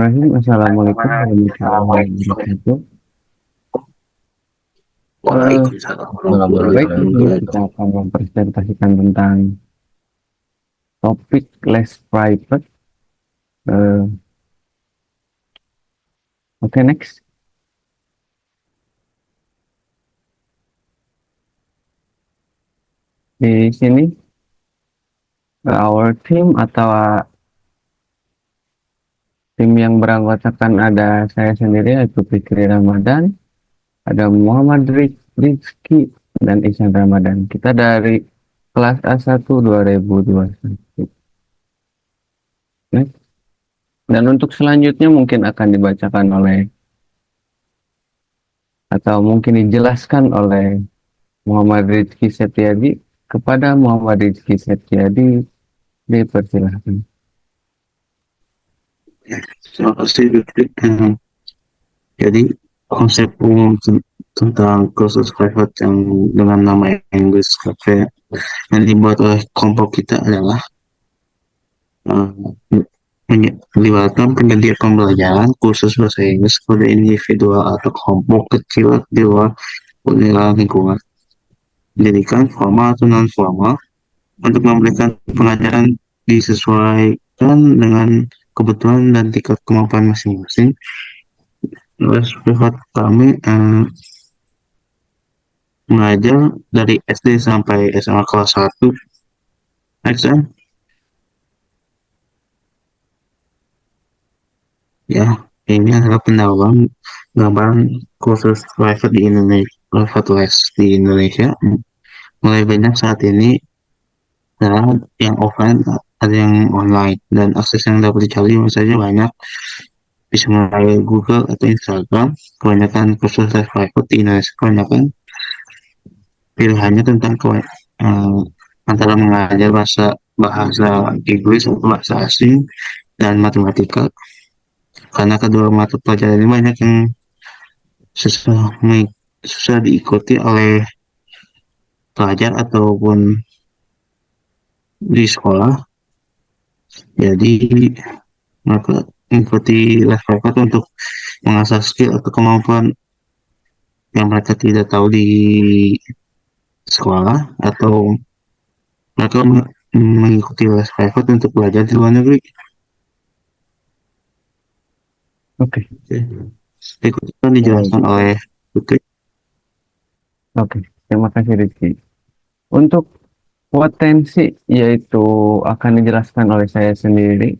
Assalamualaikum warahmatullahi wabarakatuh. Eh, Waalaikumsalam Kabar warahmatullahi baik, ini wabarakatuh. kita akan mempresentasikan tentang topik less private. Eh, Oke, next. Di sini, our team atau tim yang beranggotakan ada saya sendiri, yaitu Fikri Ramadan, ada Muhammad Rizky, dan Ihsan Ramadan. Kita dari kelas A1 2021. Next. Dan untuk selanjutnya mungkin akan dibacakan oleh atau mungkin dijelaskan oleh Muhammad Rizky Setiadi. Kepada Muhammad Rizky Setiadi dipersilahkan. Ya, terima kasih, Fikri. Jadi konsep umum tentang kursus private yang dengan nama English Cafe yang dibuat oleh kelompok kita adalah uh, melibatkan penyedia pembelajaran kursus bahasa Inggris pada individual atau kelompok kecil di luar penilaian lingkungan, pendidikan formal atau non formal, untuk memberikan pengajaran disesuaikan dengan kebutuhan dan tingkat kemampuan masing-masing. Les privat kami mengajar dari SD sampai SMA kelas 1. Next. Ya, ini adalah pendahuluan gambaran kursus private di Indonesia, private les di Indonesia. Mulai banyak saat ini, ada yang offline, ada yang online, dan akses yang dapat dicari saja banyak, bisa melalui Google atau Instagram. Kebanyakan kursus les private di Indonesia, kebanyakan pilihannya tentang antara mengajar bahasa bahasa Inggris atau bahasa asing dan matematika, karena kedua mata pelajaran ini banyak yang susah susah diikuti oleh pelajar ataupun di sekolah. Jadi maka mengikuti les privat untuk mengasah skill atau kemampuan yang mereka tidak tahu di sekolah, atau mereka mengikuti les privat untuk belajar di luar negeri. Oke, Berikutnya baik. dijelaskan oleh Putri. Oke, terima kasih Rizky. Untuk potensi yaitu akan dijelaskan oleh saya sendiri.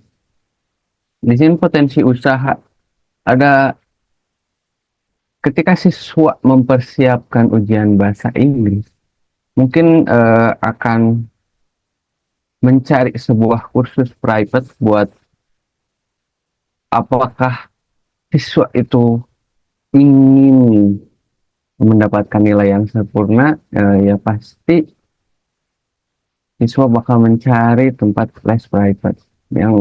Di sini potensi usaha ada ketika siswa mempersiapkan ujian bahasa Inggris, mungkin akan mencari sebuah kursus private buat apakah siswa itu ingin mendapatkan nilai yang sempurna, ya pasti siswa bakal mencari tempat les private. Yang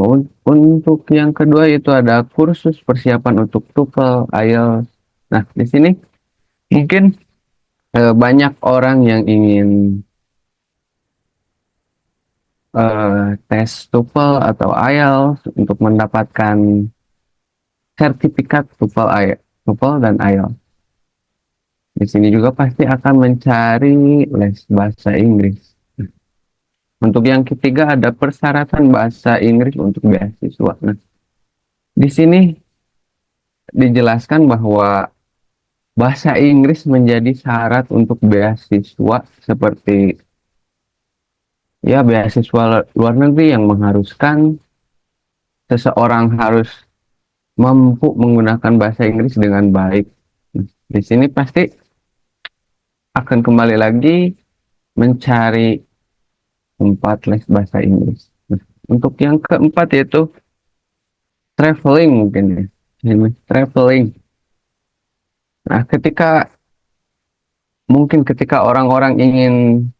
untuk yang kedua itu ada kursus persiapan untuk TOEFL, IELTS. Nah, di sini mungkin banyak orang yang ingin tes TOEFL atau IELTS untuk mendapatkan sertifikat TOEFL dan IELTS. Di sini juga pasti akan mencari les bahasa Inggris. Untuk yang ketiga ada persyaratan bahasa Inggris untuk beasiswa. Nah, di sini dijelaskan bahwa bahasa Inggris menjadi syarat untuk beasiswa seperti ya beasiswa luar negeri yang mengharuskan seseorang harus mampu menggunakan bahasa Inggris dengan baik. Nah, di sini pasti akan kembali lagi mencari tempat les bahasa Inggris. Nah, untuk yang keempat yaitu traveling mungkin ya. Ini traveling. Nah, ketika orang-orang ingin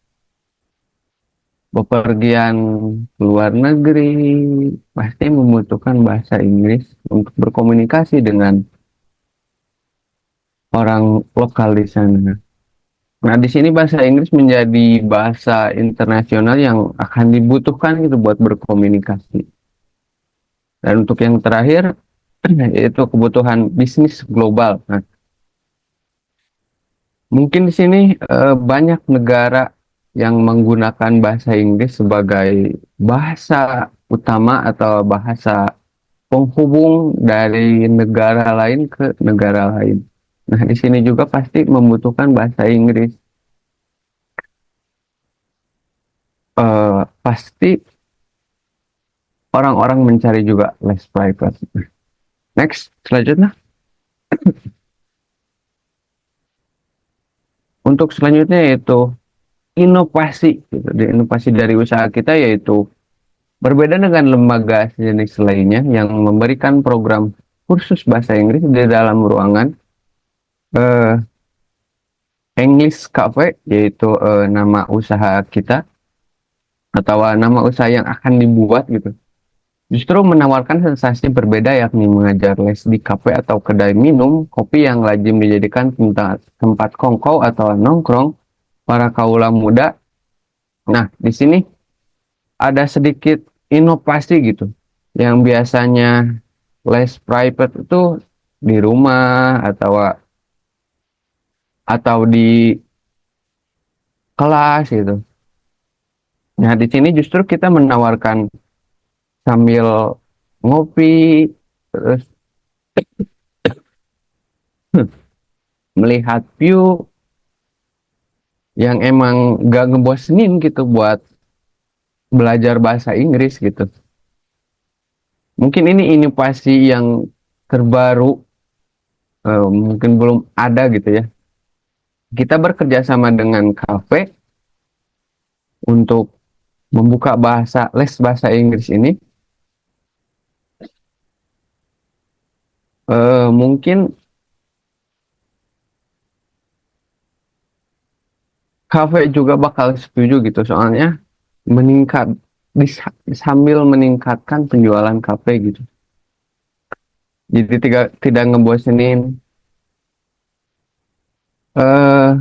bepergian ke luar negeri, pasti membutuhkan bahasa Inggris untuk berkomunikasi dengan orang lokal di sana. Nah, di sini bahasa Inggris menjadi bahasa internasional yang akan dibutuhkan gitu buat berkomunikasi. Dan untuk yang terakhir, yaitu kebutuhan bisnis global. Nah, mungkin di sini banyak negara yang menggunakan bahasa Inggris sebagai bahasa utama atau bahasa penghubung dari negara lain ke negara lain. Nah, di sini juga pasti membutuhkan bahasa Inggris. Pasti orang-orang mencari juga les private. Next, selanjutnya. Untuk selanjutnya yaitu inovasi. Gitu. Inovasi dari usaha kita yaitu berbeda dengan lembaga sejenis lainnya yang memberikan program kursus bahasa Inggris di dalam ruangan. eh, English Cafe yaitu nama usaha kita atau nama usaha yang akan dibuat gitu. Justru menawarkan sensasi berbeda yakni mengajar les di kafe atau kedai minum kopi yang lazim dijadikan tempat kongkow atau nongkrong para kaula muda. Nah, di sini ada sedikit inovasi gitu. Yang biasanya les private itu di rumah atau di kelas gitu. Nah, di sini justru kita menawarkan sambil ngopi, terus melihat view yang emang gak ngebosenin gitu buat belajar bahasa Inggris gitu. Mungkin ini inovasi yang terbaru, mungkin belum ada gitu ya. Kita bekerja sama dengan kafe untuk membuka les bahasa Inggris ini. Mungkin kafe juga bakal setuju gitu soalnya meningkat sambil meningkatkan penjualan kafe gitu. Jadi tidak ngebosenin. eh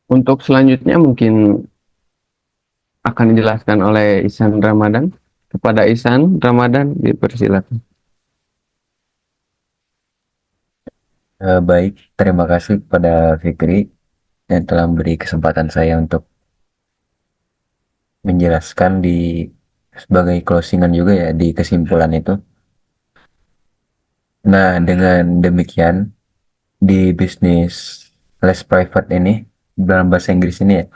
untuk selanjutnya mungkin akan dijelaskan oleh Ihsan Ramadan. Kepada Ihsan Ramadan dipersilakan. Baik, terima kasih kepada Fikri yang telah memberi kesempatan saya untuk menjelaskan sebagai closingan juga ya di kesimpulan itu. Nah, dengan demikian di bisnis les private ini dalam bahasa Inggris ini ya,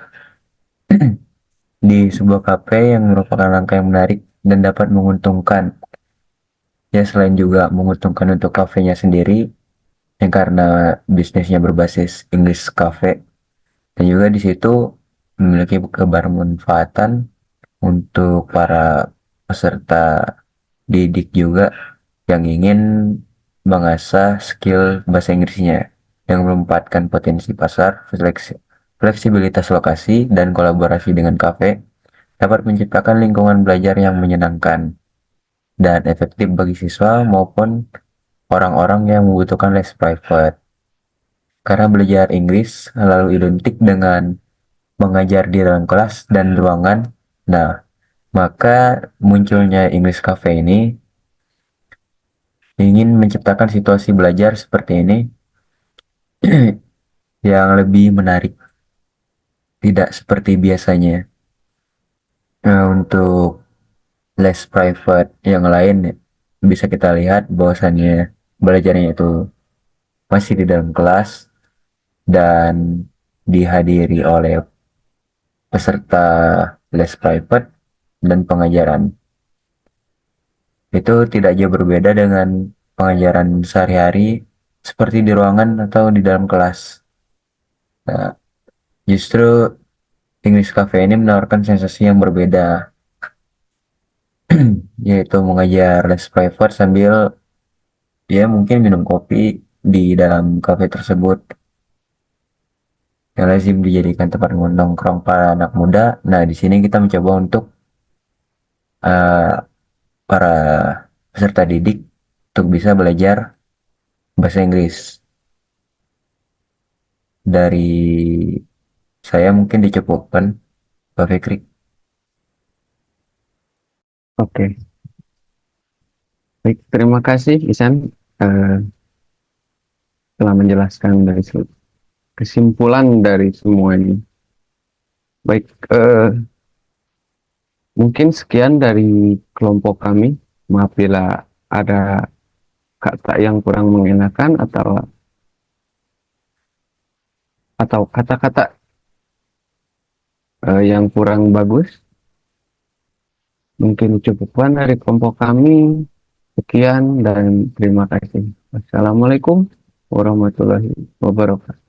di sebuah kafe yang merupakan langkah yang menarik dan dapat menguntungkan. Ya, selain juga menguntungkan untuk kafenya sendiri, yang karena bisnisnya berbasis English Cafe, dan juga di situ memiliki kebermanfaatan untuk para peserta didik juga yang ingin mengasah skill bahasa Inggrisnya yang memanfaatkan potensi pasar, fleksibilitas lokasi, dan kolaborasi dengan kafe dapat menciptakan lingkungan belajar yang menyenangkan dan efektif bagi siswa maupun orang-orang yang membutuhkan les private. Karena belajar Inggris selalu identik dengan mengajar di dalam kelas dan ruangan. Nah, maka munculnya English Cafe ini ingin menciptakan situasi belajar seperti ini yang lebih menarik, tidak seperti biasanya. Nah, untuk les private yang lain bisa kita lihat bahwasannya belajarnya itu masih di dalam kelas dan dihadiri oleh peserta les private dan pengajaran. Itu tidak jauh berbeda dengan pengajaran sehari-hari seperti di ruangan atau di dalam kelas. Nah, justru English Cafe ini menawarkan sensasi yang berbeda, yaitu mengajar les private sambil ya mungkin minum kopi di dalam cafe tersebut yang lazim dijadikan tempat nongkrong para anak muda. Nah, di sini kita mencoba untuk uh, para peserta didik untuk bisa belajar bahasa Inggris. Dari saya mungkin dicukupkan, Pak Fikri. Oke. Baik, terima kasih Isan telah menjelaskan dari kesimpulan dari semuanya. Baik, mungkin sekian dari kelompok kami. Maaf bila ada kata yang kurang mengenakan atau kata-kata yang kurang bagus. Mungkin cukupkan dari kelompok kami. Sekian dan terima kasih. Wassalamualaikum warahmatullahi wabarakatuh.